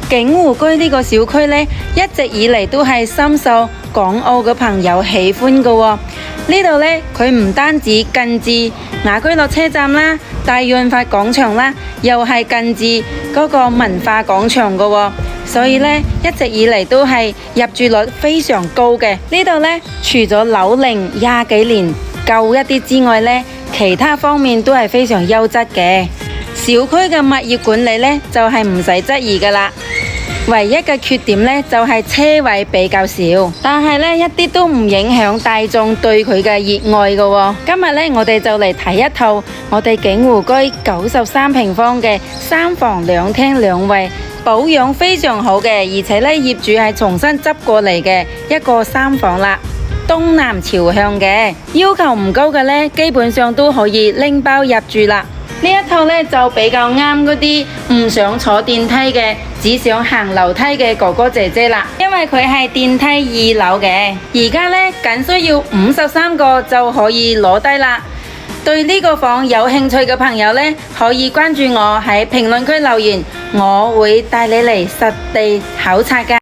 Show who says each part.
Speaker 1: 景湖居呢個小區呢，一直以嚟都係深受港澳嘅朋友喜歡嘅喎。呢度呢，佢唔單止近至雅居樂車站啦、大潤發廣場啦，又係近至嗰個文化廣場嘅喎。所以呢，一直以嚟都係入住率非常高嘅。呢度呢，除咗樓齡20幾年舊一啲之外呢，其他方面都係非常優質嘅。小區嘅物業管理呢，就係唔使質疑噶啦。唯一嘅缺點呢，就係車位比較少，但係呢，一啲都唔影響大眾對佢嘅熱愛嘅喎。今日呢，我哋就嚟睇一套我哋景湖居93平方嘅3房2廳2衛，保養非常好嘅，而且呢，業主係重新執過嚟嘅一個3房啦，東南朝向嘅，要求唔高嘅呢，基本上都可以拎包入住啦。呢一套呢，就比較啱嗰啲唔想坐電梯嘅，只想行樓梯嘅哥哥姐姐啦，因為佢係電梯2樓嘅，而家呢，僅需要53個就可以攞低啦。對呢個房有興趣嘅朋友呢，可以關注我喺評論區留言，我會帶你嚟實地考察㗎。